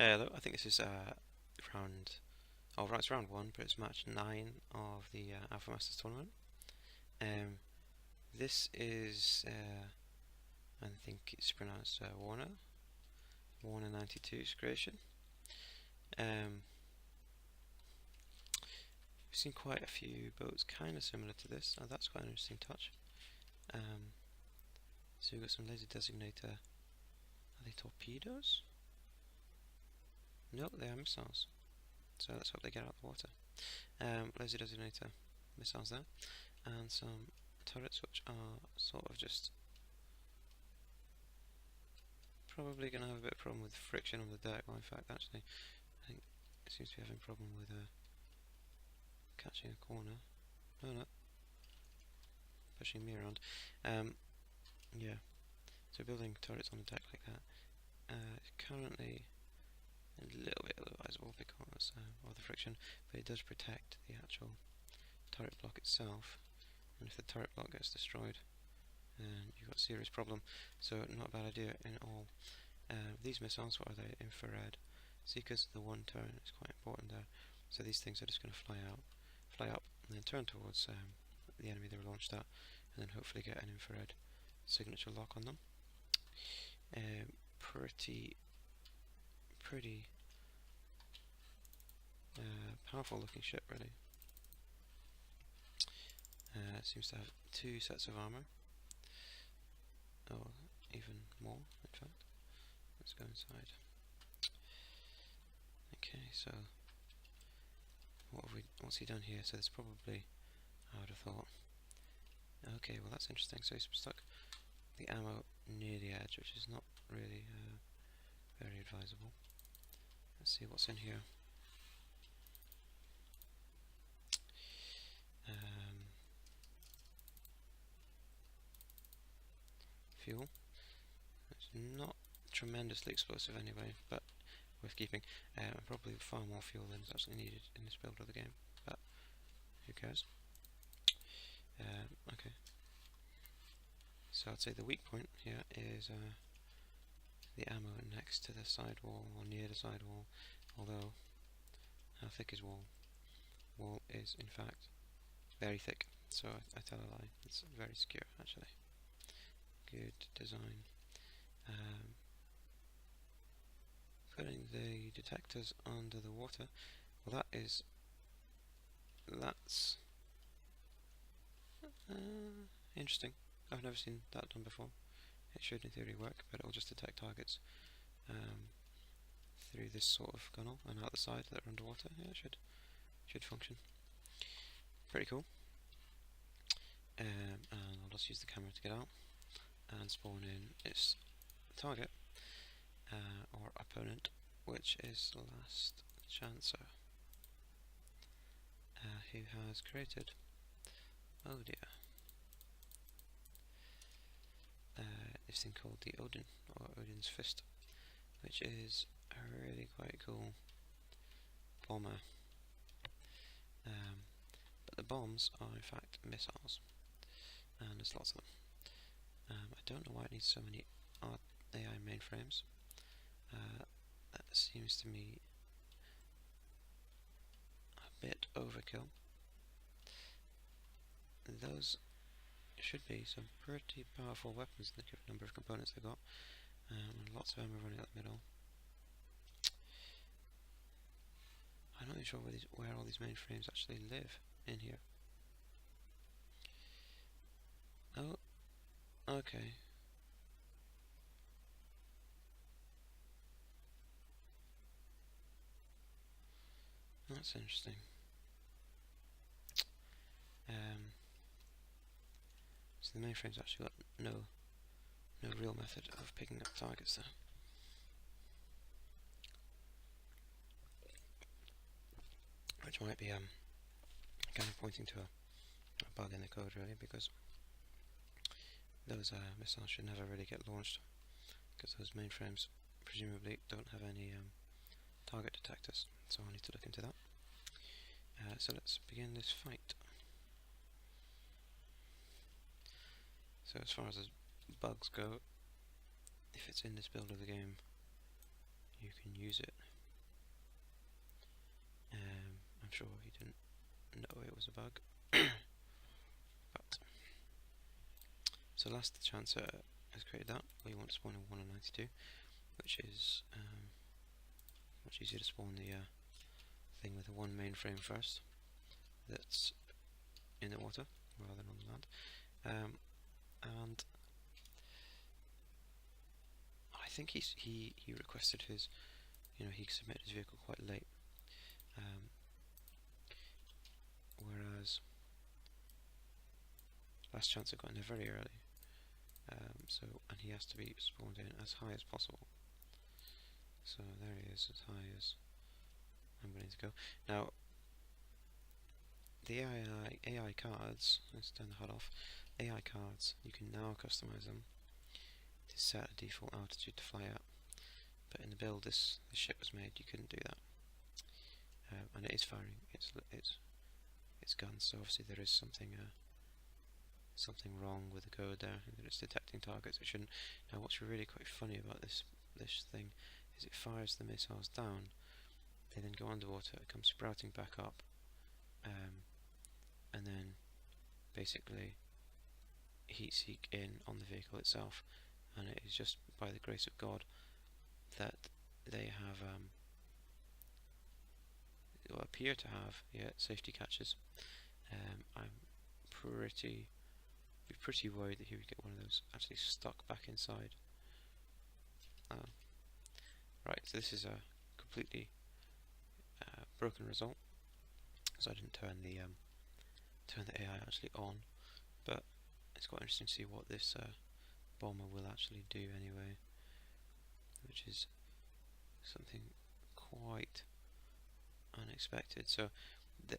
Hello, I think this is round. Oh, right, it's round 1, but it's match 9 of the ALPHAMASTER tournament. This is, I think it's pronounced Woerner92's creation. We've seen quite a few boats kind of similar to this. Oh, that's quite an interesting touch. So we've got some laser designator. Are they torpedoes? No, they are missiles. So let's hope they get out of the water. Laser designator missiles there, and some turrets which are sort of just probably going to have a bit of problem with friction on the deck. Well, in fact, actually, I think it seems to be having a problem with catching a corner. No, pushing me around. Yeah, so building turrets on the deck like that. Currently a little bit ill-advisable because of the friction, but it does protect the actual turret block itself. And if the turret block gets destroyed, then you've got a serious problem. So not a bad idea in all. These missiles, what are they? Infrared seekers. The one turn is quite important there. So these things are just going to fly up, and then turn towards the enemy they were launched at, and then hopefully get an infrared signature lock on them. Pretty powerful looking ship, really. It seems to have 2 sets of armor. Oh, even more, in fact. Let's go inside. Okay, so what's he done here? So there's probably, I would have thought. Okay, well that's interesting. So he's stuck the ammo near the edge, which is not really very advisable. Let's see what's in here. Fuel. It's not tremendously explosive anyway, but worth keeping. And probably far more fuel than is actually needed in this build of the game, but who cares? Okay. So I'd say the weak point here is the ammo next to the side wall, or near the side wall, although how thick is wall? Wall is in fact very thick, so I tell a lie. It's very secure actually. Good design. Putting the detectors under the water, well that's interesting. I've never seen that done before. It should in theory work, but it'll just detect targets through this sort of gunnel and out the side that are underwater. Yeah, it should function. Pretty cool. And I'll just use the camera to get out and spawn in its target or opponent, which is LastChancer, who has created, oh dear, this thing called the Odin, or Odin's Fist, which is a really quite cool bomber. But the bombs are in fact missiles, and there's lots of them. I don't know why it needs so many AI mainframes. That seems to me a bit overkill. Those should be some pretty powerful weapons in the given number of components they've got, and lots of ammo running out the middle. I'm not even sure where all these mainframes actually live in here. Oh, okay. That's interesting. So the mainframe's actually got no real method of picking up targets there. Which might be kind of pointing to a bug in the code, really, because those missiles should never really get launched, because those mainframes presumably don't have any target detectors, so I need to look into that. So let's begin this fight. So as far as bugs go, if it's in this build of the game, you can use it. I'm sure he didn't know it was a bug. But so LastChancer has created that. We want to spawn a Woerner92, which is much easier to spawn the thing with the one mainframe first, that's in the water rather than on the land. And I think he requested his, he submitted his vehicle quite late, whereas LastChancer got in there very early. And he has to be spawned in as high as possible. So there he is, as high as I'm willing to go. Now, the AI cards, let's turn the HUD off. AI cards, you can now customize them to set a default altitude to fly at. But in the build this ship was made, you couldn't do that. And it is firing its guns, so obviously there is something wrong with the code there, that it's detecting targets it shouldn't. Now what's really quite funny about this thing is it fires the missiles down, they then go underwater, it comes sprouting back up, and then basically heat seek in on the vehicle itself, and it is just by the grace of God that they have or appear to have safety catches. I'm pretty worried that he would get one of those actually stuck back inside. Right, so this is a completely broken result, so I didn't turn the AI actually on, but it's quite interesting to see what this bomber will actually do anyway, which is something quite unexpected. So the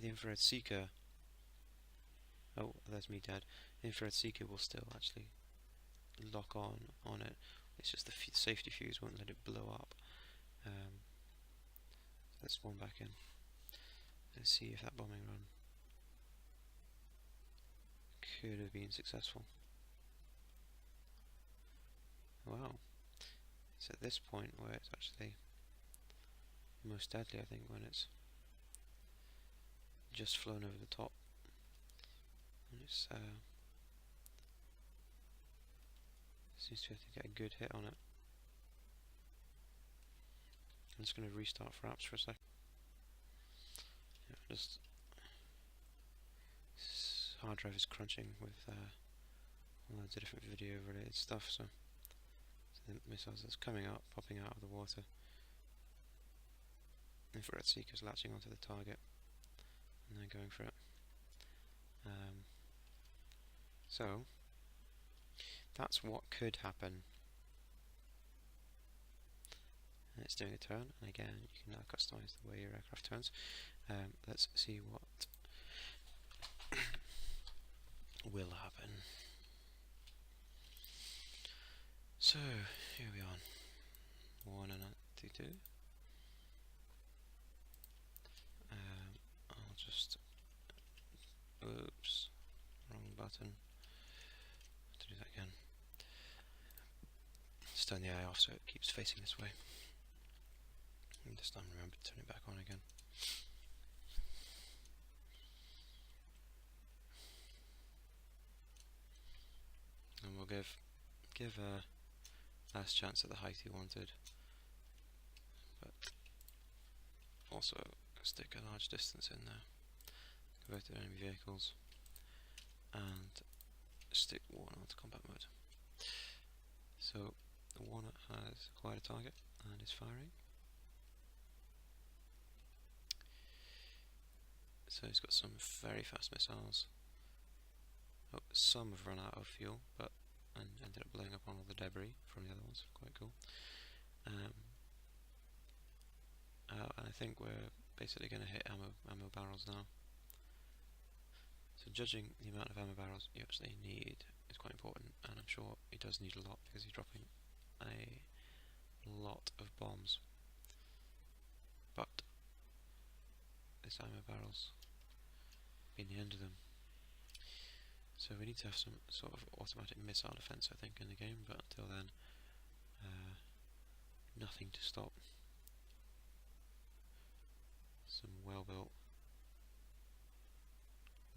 infrared seeker, oh, there's me dead. The infrared seeker will still actually lock on it. It's just the safety fuse won't let it blow up. Let's spawn back in. Let's see if that bombing run could have been successful. Wow. It's at this point where it's actually most deadly, I think, when it's just flown over the top. And it's seems to be able to get a good hit on it. I'm just going to restart Fraps for a second. Yeah, just hard drive is crunching with loads of different video related stuff, so the missiles that's coming up, popping out of the water. Infrared seeker's latching onto the target and then going for it. So that's what could happen. And it's doing a turn, and again you can now customize the way your aircraft turns. Let's see what will happen. So here we are, Woerner92. I'll just, oops, wrong button. To do that again. Just turn the eye off so it keeps facing this way. And this time remember to turn it back on again. And we'll give LastChancer the height he wanted, but also stick a large distance in there, converted enemy vehicles, and stick Woerner to combat mode. So the Woerner has acquired a target and is firing. So he's got some very fast missiles. Oh, some have run out of fuel, but and ended up blowing up on all the debris from the other ones. Quite cool. And I think we're basically going to hit ammo barrels now. So judging the amount of ammo barrels you actually need is quite important, and I'm sure he does need a lot because he's dropping a lot of bombs. But this ammo barrels being the end of them. So we need to have some sort of automatic missile defense, I think, in the game, but until then, nothing to stop. some well-built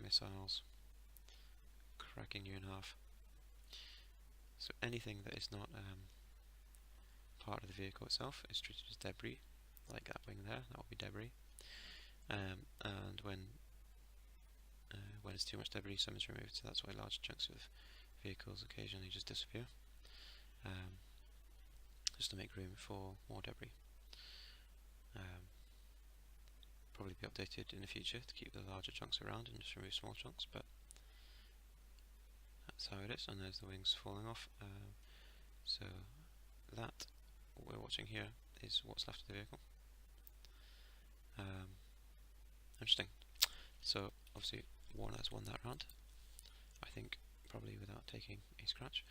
missiles cracking you in half. So anything that is not part of the vehicle itself is treated as debris, like that wing there, that will be debris. And when it's too much debris, some is removed, so that's why large chunks of vehicles occasionally just disappear, just to make room for more debris. Probably be updated in the future to keep the larger chunks around and just remove small chunks, but that's how it is. And there's the wings falling off. So that, what we're watching here, is what's left of the vehicle. Interesting. So obviously Woerner has won that round, I think, probably without taking a scratch.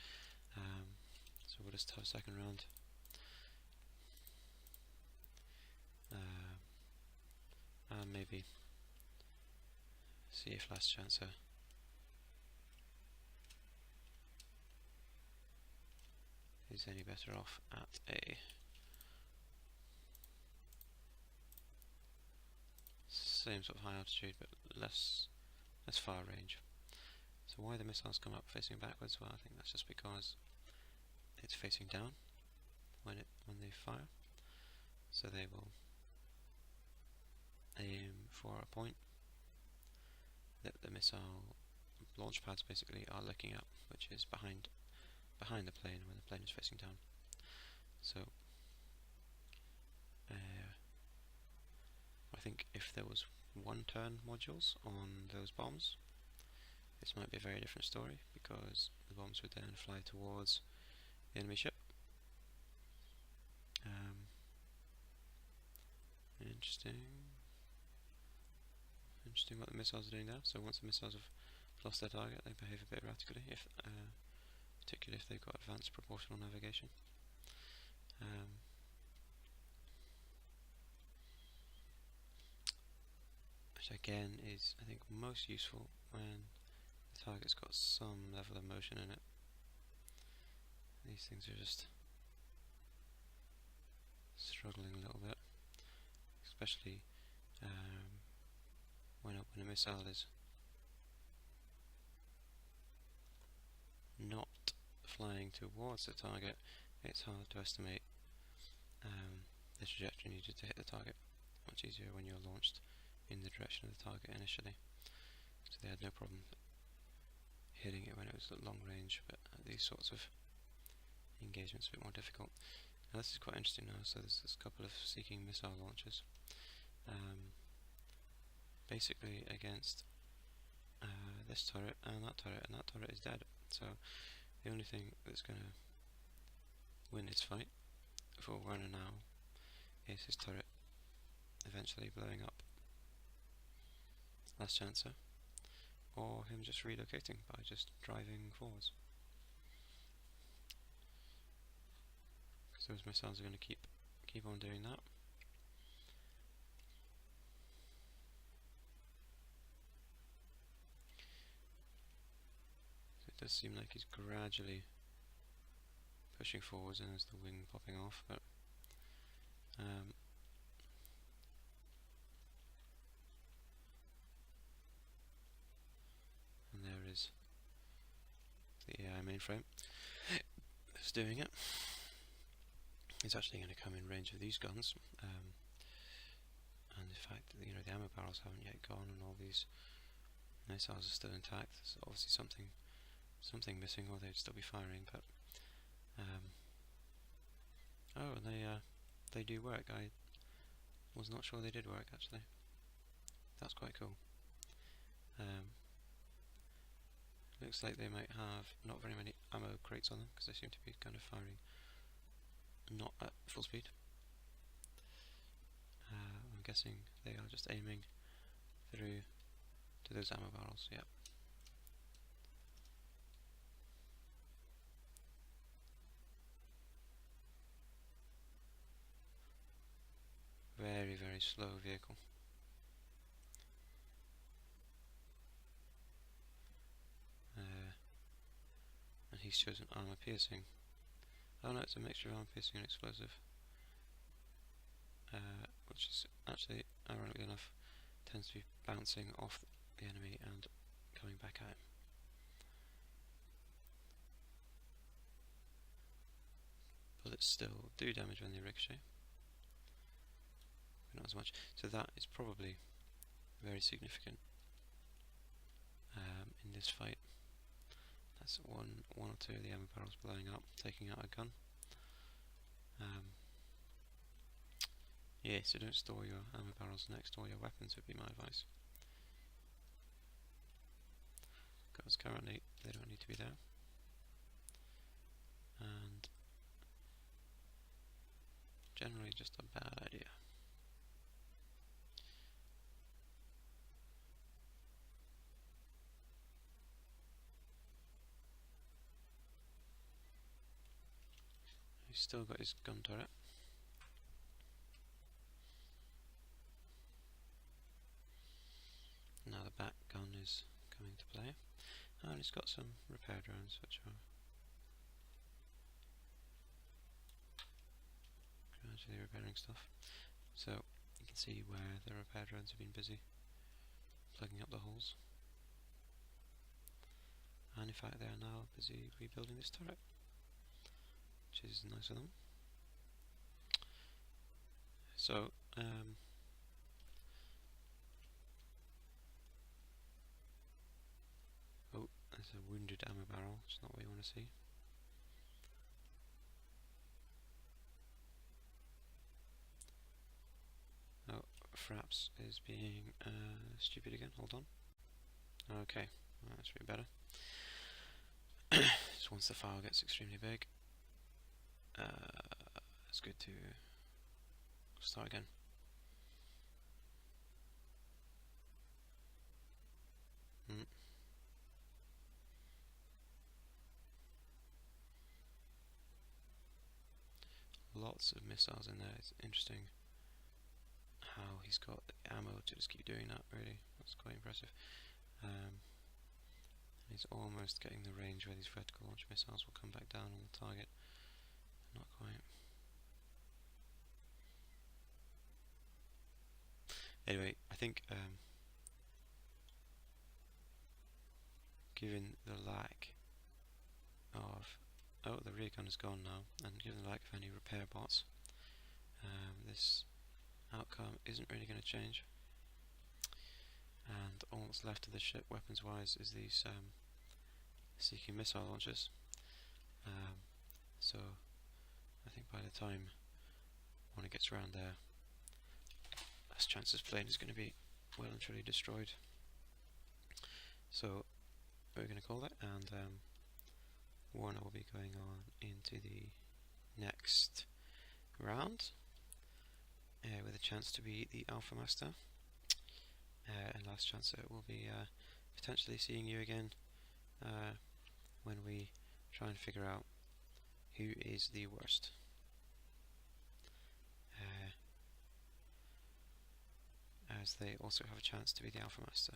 So we'll just have a second round. And maybe see if LastChancer is any better off at a same sort of high altitude but less far range. So why the missiles come up facing backwards? Well, I think that's just because it's facing down when they fire. So they will aim for a point that the missile launch pads basically are looking at, which is behind the plane when the plane is facing down. So I think if there was one-turn modules on those bombs, this might be a very different story, because the bombs would then fly towards the enemy ship. Interesting what the missiles are doing there. So once the missiles have lost their target, they behave a bit erratically, particularly if they've got advanced proportional navigation. Which again is, I think, most useful when the target's got some level of motion in it. These things are just struggling a little bit, especially when a missile is not flying towards the target. It's hard to estimate the trajectory needed to hit the target. Much easier when you're launched in the direction of the target initially. So they had no problem hitting it when it was at long range, but these sorts of engagements are a bit more difficult. Now this is quite interesting now. So there's a couple of seeking missile launches, basically against this turret, and that turret is dead. So the only thing that's going to win this fight for Woerner now is his turret eventually blowing up LastChancer, or him just relocating by just driving forwards. Because those missiles are going to keep on doing that. So it does seem like he's gradually pushing forwards, and there's the wing popping off, but and there is the AI mainframe that's doing it. It's actually going to come in range of these guns, and the fact that the ammo barrels haven't yet gone and all these missiles are still intact. There's obviously something missing, or they'd still be firing. But oh, and they do work. I was not sure they did work actually. That's quite cool. Looks like they might have not very many ammo crates on them, because they seem to be kind of firing not at full speed. I'm guessing they are just aiming through to those ammo barrels. Yep. Very, very slow vehicle. And he's chosen armor piercing. Oh no, it's a mixture of armor piercing and explosive, which is actually ironically enough, tends to be bouncing off the enemy and coming back at him. Bullets still do damage when they ricochet, but not as much. So that is probably very significant in this fight. That's one or two of the ammo barrels blowing up, taking out a gun. Yeah, so don't store your ammo barrels next to all your weapons would be my advice. Because currently they don't need to be there. And generally just a bad idea. He's still got his gun turret. Now the back gun is coming to play. And he's got some repair drones which are gradually repairing stuff. So you can see where the repair drones have been busy plugging up the holes. And in fact they are now busy rebuilding this turret, which is nice of them. So oh, there's a wounded ammo barrel, it's not what you want to see. Oh, Fraps is being stupid again, hold on. Okay, well, that should be better. So once the file gets extremely big, it's good to start again. Lots of missiles in there. It's interesting how he's got the ammo to just keep doing that, really. That's quite impressive. He's almost getting the range where these vertical launch missiles will come back down on the target. Not quite. Anyway, I think given the lack of... Oh, the rear gun is gone now, and given the lack of any repair bots, this outcome isn't really going to change. And all that's left of the ship, weapons-wise, is these seeking missile launchers. So I think by the time when it gets around there, LastChancer's plane is going to be well and truly destroyed. So we're going to call that, and Woerner will be going on into the next round with a chance to be the ALPHAMASTER, and LastChancer will be potentially seeing you again when we try and figure out who is the worst. As they also have a chance to be the ALPHAMASTER.